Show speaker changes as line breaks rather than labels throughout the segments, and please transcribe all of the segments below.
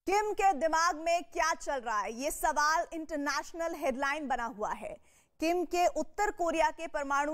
किम के दिमाग में क्या चल रहा है, ये सवाल इंटरनेशनल हेडलाइन बना हुआ है। किम के उत्तर कोरिया के परमाणु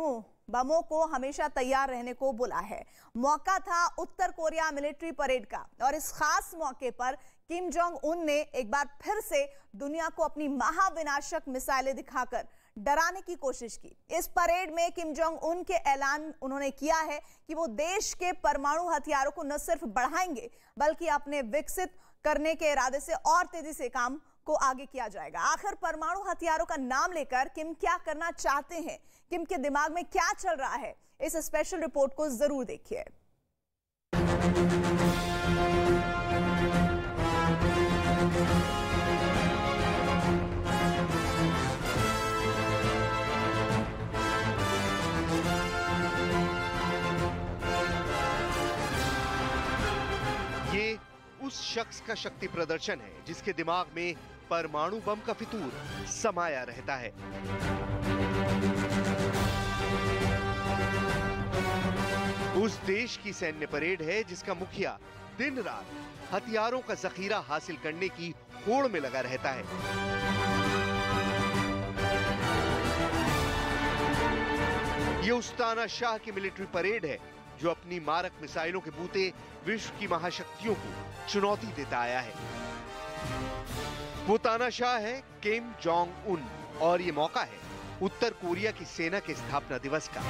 बमों को हमेशा तैयार रहने को बोला है। मौका था उत्तर कोरिया मिलिट्री परेड का और इस खास मौके पर किम जोंग उन ने एक बार फिर से दुनिया को अपनी महाविनाशक मिसाइलें दिखाकर डराने की कोशिश की। इस परेड में किम जोंग उन के ऐलान उन्होंने किया है कि वो देश के परमाणु हथियारों को न सिर्फ बढ़ाएंगे बल्कि अपने विकसित करने के इरादे से और तेजी से काम को आगे किया जाएगा। आखिर परमाणु हथियारों का नाम लेकर किम क्या करना चाहते हैं, किम के दिमाग में क्या चल रहा है, इस स्पेशल रिपोर्ट को जरूर देखिए।
ये उस शख्स का शक्ति प्रदर्शन है जिसके दिमाग में परमाणु बम का फितूर समाया रहता है। उस देश की सैन्य परेड है जिसका मुखिया दिन रात हथियारों का जखीरा हासिल करने की होड़ में लगा रहता है। ये उस तानाशाह की मिलिट्री परेड है जो अपनी मारक मिसाइलों के बूते विश्व की महाशक्तियों को चुनौती देता आया है। वो तानाशाह है किम जोंग उन और ये मौका है उत्तर कोरिया की सेना के स्थापना दिवस का।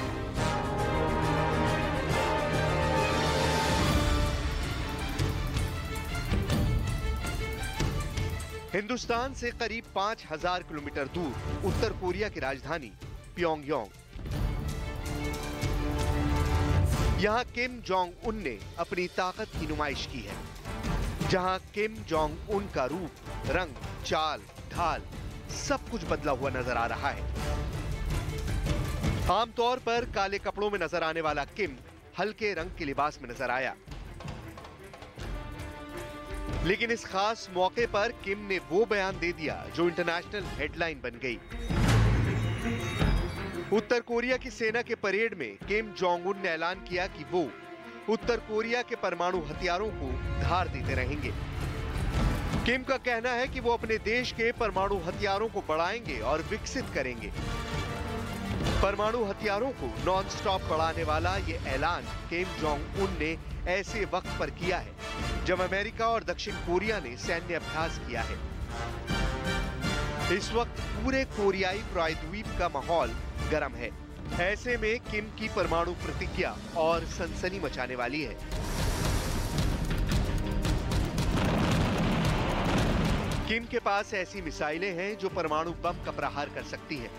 हिंदुस्तान से करीब 5000 किलोमीटर दूर उत्तर कोरिया की राजधानी प्योंगयांग। यहां किम जोंग उन ने अपनी ताकत की नुमाइश की है। जहां किम जोंग उन का रूप, रंग, चाल, ढाल सब कुछ बदला हुआ नजर आ रहा है। आमतौर पर काले कपड़ों में नजर आने वाला किम हल्के रंग के लिबास में नजर आया, लेकिन इस खास मौके पर किम ने वो बयान दे दिया जो इंटरनेशनल हेडलाइन बन गई। उत्तर कोरिया की सेना के परेड में किम जोंग उन ने ऐलान किया कि वो उत्तर कोरिया के परमाणु हथियारों को धार देते रहेंगे। किम का कहना है कि वो अपने देश के परमाणु हथियारों को बढ़ाएंगे और विकसित करेंगे। परमाणु हथियारों को नॉन स्टॉप बढ़ाने वाला ये ऐलान किम जोंग उन ने ऐसे वक्त पर किया है जब अमेरिका और दक्षिण कोरिया ने सैन्य अभ्यास किया है। इस वक्त पूरे कोरियाई प्रायद्वीप का माहौल गर्म है। ऐसे में किम की परमाणु प्रतिज्ञा और सनसनी मचाने वाली है। किम के पास ऐसी मिसाइलें हैं जो परमाणु बम का प्रहार कर सकती हैं।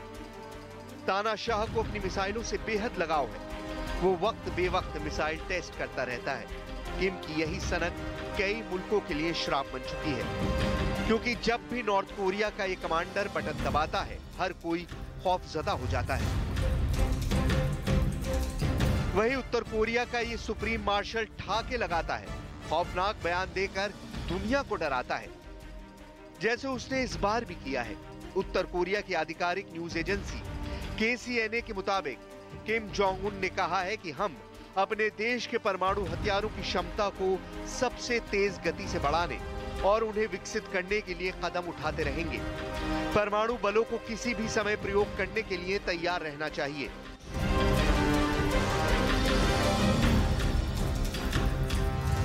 तानाशाह को अपनी मिसाइलों से बेहद लगाव है। वो वक्त बेवक्त मिसाइल टेस्ट करता रहता है। किम की यही सनक कई मुल्कों के लिए श्राप बन चुकी है, क्योंकि जब भी नॉर्थ कोरिया का ये कमांडर बटन दबाता है हर कोई खौफजदा हो जाता है। वही उत्तर कोरिया का ये सुप्रीम मार्शल ठाके लगाता है, खौफनाक बयान देकर दुनिया को डराता है, जैसे उसने इस बार भी किया है। उत्तर कोरिया की आधिकारिक न्यूज एजेंसी KCNA के मुताबिक किम जोंग उन ने कहा है कि हम अपने देश के परमाणु हथियारों की क्षमता को सबसे तेज गति से बढ़ाने और उन्हें विकसित करने के लिए कदम उठाते रहेंगे। परमाणु बलों को किसी भी समय प्रयोग करने के लिए तैयार रहना चाहिए।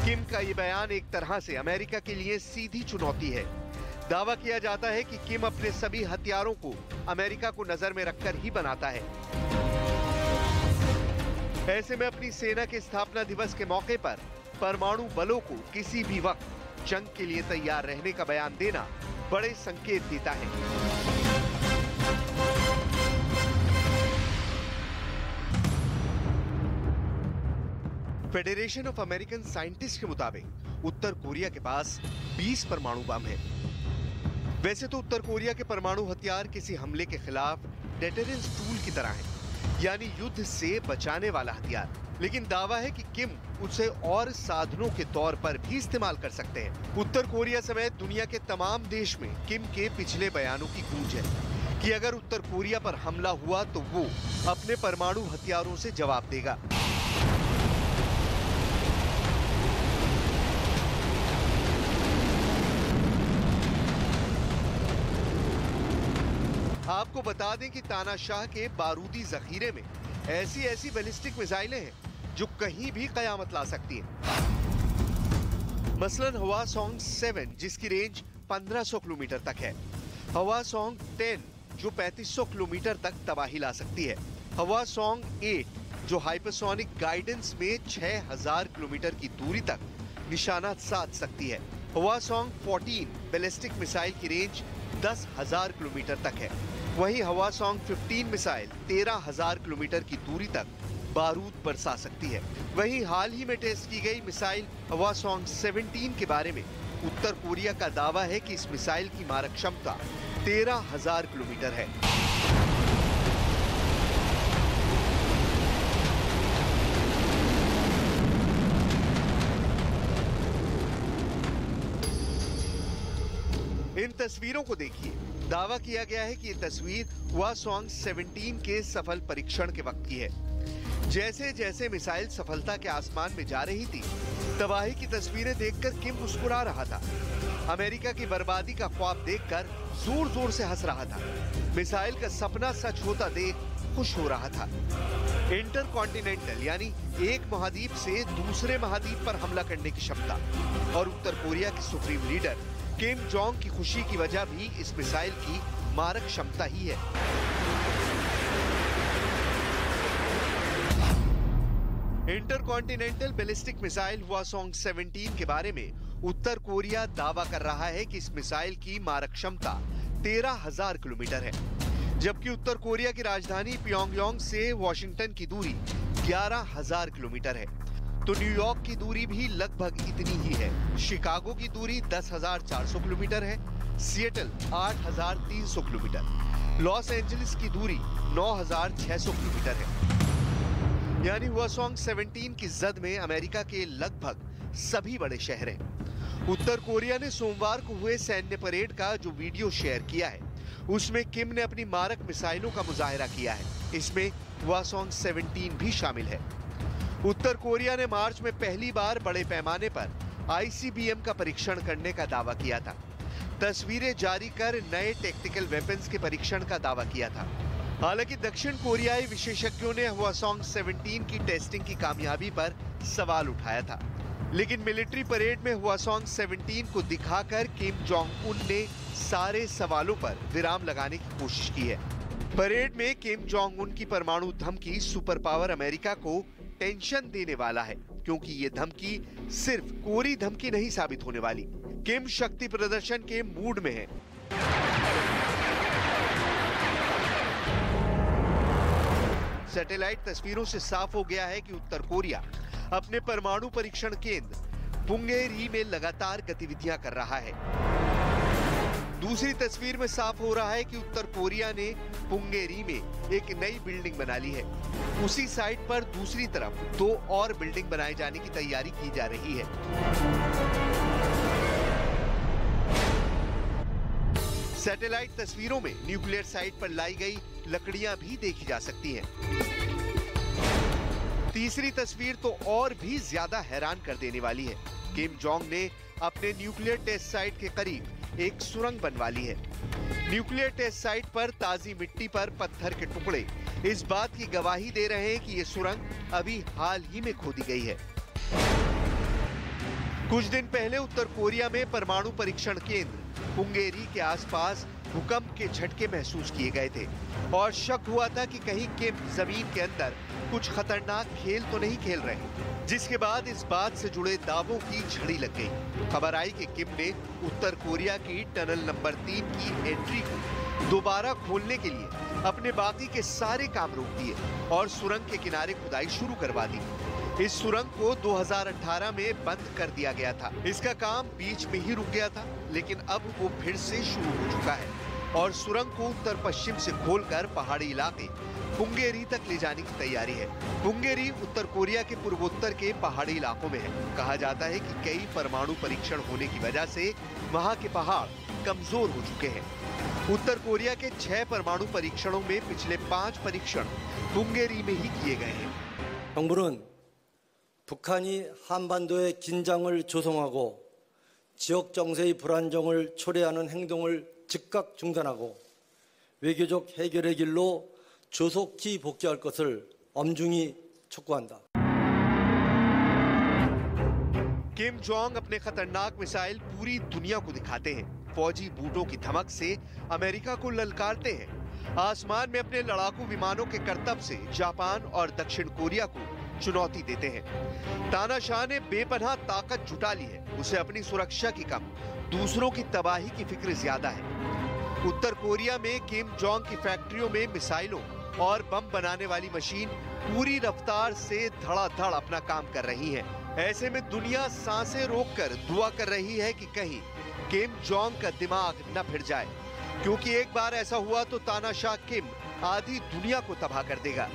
किम का ये बयान एक तरह से अमेरिका के लिए सीधी चुनौती है। दावा किया जाता है कि किम अपने सभी हथियारों को अमेरिका को नजर में रखकर ही बनाता है। ऐसे में अपनी सेना के स्थापना दिवस के मौके पर परमाणु बलों को किसी भी वक्त जंग के लिए तैयार रहने का बयान देना बड़े संकेत देता है। फेडरेशन ऑफ अमेरिकन साइंटिस्ट के मुताबिक उत्तर कोरिया के पास 20 परमाणु बम हैं। वैसे तो उत्तर कोरिया के परमाणु हथियार किसी हमले के खिलाफ डेटरेंस टूल की तरह है, यानी युद्ध से बचाने वाला हथियार, लेकिन दावा है कि किम उसे और साधनों के तौर पर भी इस्तेमाल कर सकते हैं। उत्तर कोरिया समेत दुनिया के तमाम देश में किम के पिछले बयानों की गूंज है कि अगर उत्तर कोरिया पर हमला हुआ तो वो अपने परमाणु हथियारों से जवाब देगा। आपको बता दें कि तानाशाह के बारूदी जखीरे में ऐसी बैलिस्टिक मिसाइलें हैं जो कहीं भी कयामत ला सकती हैं। मसलन हवासोंग 7 जिसकी रेंज 1500 किलोमीटर तक है, हवासोंग 10 जो 3500 किलोमीटर तक तबाही ला सकती है, हवासोंग 8 जो हाइपरसोनिक गाइडेंस में 6000 किलोमीटर की दूरी तक निशाना साध सकती है, हवासोंग 14 बैलिस्टिक मिसाइल की रेंज 10,000 किलोमीटर तक है। वहीं हवासोंग 15 मिसाइल 13,000 किलोमीटर की दूरी तक बारूद बरसा सकती है। वहीं हाल ही में टेस्ट की गई मिसाइल हवासोंग 17 के बारे में उत्तर कोरिया का दावा है कि इस मिसाइल की मारक क्षमता 13,000 किलोमीटर है। इन तस्वीरों को देखिए। दावा किया गया है कि ये तस्वीर हवासोंग 17 के सफल परीक्षण के वक्त की है। जैसे जैसे मिसाइल सफलता के आसमान में जा रही थी, तबाही की तस्वीरें देखकर किम मुस्कुरा रहा था। अमेरिका की बर्बादी का ख्वाब देखकर जोर जोर से हंस रहा था। मिसाइल का सपना सच होता देख खुश हो रहा था। इंटरकॉन्टिनेंटल यानी एक महाद्वीप से दूसरे महाद्वीप पर हमला करने की क्षमता और उत्तर कोरिया के सुप्रीम लीडर किम जोंग की खुशी की वजह भी इस मिसाइल की मारक क्षमता ही है। इंटरकॉन्टिनेंटल बैलिस्टिक मिसाइल हवासोंग 17 के बारे में उत्तर कोरिया दावा कर रहा है कि इस मिसाइल की मारक क्षमता 13,000 किलोमीटर है, जबकि उत्तर कोरिया की राजधानी प्योंगयांग से वॉशिंगटन की दूरी 11,000 किलोमीटर है। तो न्यूयॉर्क की दूरी भी लगभग इतनी ही है। शिकागो की दूरी 10,400 किलोमीटर है, सिएटल 8,300 किलोमीटर, लॉस एंजलिस की दूरी 9,600 किलोमीटर है। यानी हवासोंग 17 की जद में अमेरिका के लगभग सभी बड़े शहर हैं। उत्तर कोरिया ने सोमवार को हुए सैन्य परेड का जो वीडियो शेयर किया है, उसमें किम ने अपनी मारक मिसाइलों का मुजाहिरा किया है। इसमें हवासोंग 17 भी शामिल है। उत्तर कोरिया ने मार्च में पहली बार बड़े पैमाने पर आईसीबीएम का परीक्षण करने का दावा किया था। तस्वीरें जारी कर नए टैक्टिकल वेपन्स के परीक्षण का दावा किया था। हालांकि दक्षिण कोरियाई विशेषज्ञों ने हवासोंग 17 की टेस्टिंग की कामयाबी पर सवाल उठाया था, लेकिन मिलिट्री परेड में हवासोंग 17 को दिखाकर किम जोंग उन ने सारे सवालों पर विराम लगाने की कोशिश की है। परेड में किम जोंग उन की परमाणु धमकी सुपर पावर अमेरिका को टेंशन देने वाला है, क्योंकि ये धमकी सिर्फ कोरी धमकी नहीं साबित होने वाली। किम शक्ति प्रदर्शन के मूड में है। सैटेलाइट तस्वीरों से साफ हो गया है कि उत्तर कोरिया अपने परमाणु परीक्षण केंद्र पुंगेरी में लगातार गतिविधियां कर रहा है। दूसरी तस्वीर में साफ हो रहा है कि उत्तर कोरिया ने पुंगेरी में एक नई बिल्डिंग बना ली है। उसी साइट पर दूसरी तरफ 2 और बिल्डिंग बनाए जाने की तैयारी की जा रही है। सैटेलाइट तस्वीरों में न्यूक्लियर साइट पर लाई गई लकड़ियां भी देखी जा सकती हैं। तीसरी तस्वीर तो और भी ज्यादा हैरान कर देने वाली है। किम जोंग ने अपने न्यूक्लियर टेस्ट साइट के करीब एक सुरंग बनवा ली है। न्यूक्लियर टेस्ट साइट पर ताजी मिट्टी पर पत्थर के टुकड़े इस बात की गवाही दे रहे हैं कि यह सुरंग अभी हाल ही में खोदी गई है। कुछ दिन पहले उत्तर कोरिया में परमाणु परीक्षण केंद्र पुंगेरी के आसपास भूकंप के झटके महसूस किए गए थे और शक हुआ था कि कहीं किम जमीन के अंदर कुछ खतरनाक खेल तो नहीं खेल रहे, जिसके बाद इस बात से जुड़े दावों की झड़ी लग गई। खबर आई कि किम ने उत्तर कोरिया की टनल नंबर 3 की एंट्री को दोबारा खोलने के लिए अपने बाकी के सारे काम रोक दिए और सुरंग के किनारे खुदाई शुरू करवा दी। इस सुरंग को 2018 में बंद कर दिया गया था। इसका काम बीच में ही रुक गया था, लेकिन अब वो फिर से शुरू हो चुका है और सुरंग को उत्तर पश्चिम से खोलकर पहाड़ी इलाके पुंगेरी तक ले जाने की तैयारी है। पुंगेरी उत्तर कोरिया के पूर्वोत्तर के पहाड़ी इलाकों में है। कहा जाता है कि कई परमाणु परीक्षण होने की वजह से वहां के पहाड़ कमजोर हो चुके हैं। उत्तर कोरिया के 6 परमाणु परीक्षणों में पिछले 5 परीक्षण पुंगेरी में ही किए गए हैं।
정부는 북한이 한반도의 긴장을 조성하고 지역 정세의 불안정을 초래하는 행동을 즉각 중단하고 외교적 해결의 길로 조속히 복귀할 것을 엄중히 촉구한다.
किम जोंग अपने खतरनाक मिसाइल पूरी दुनिया को दिखाते हैं। फौजी बूटों की धमक से अमेरिका को ललकारते हैं। आसमान में अपने लड़ाकू विमानों के करतब से जापान और दक्षिण कोरिया को चुनौती देते हैं। तानाशाह ने बेपनाह ताकत जुटा ली है। उसे अपनी सुरक्षा की कम, दूसरों की तबाही की फिक्र ज्यादा है। उत्तर कोरिया में किम जोंग की फैक्ट्रियों में मिसाइलों और बम बनाने वाली मशीन पूरी रफ्तार से धड़ाधड़ अपना काम कर रही है। ऐसे में दुनिया सांसें रोककर दुआ कर रही है कि कहीं किम जोंग का दिमाग न फिर जाए, क्योंकि एक बार ऐसा हुआ तो तानाशाह किम आधी दुनिया को तबाह कर देगा।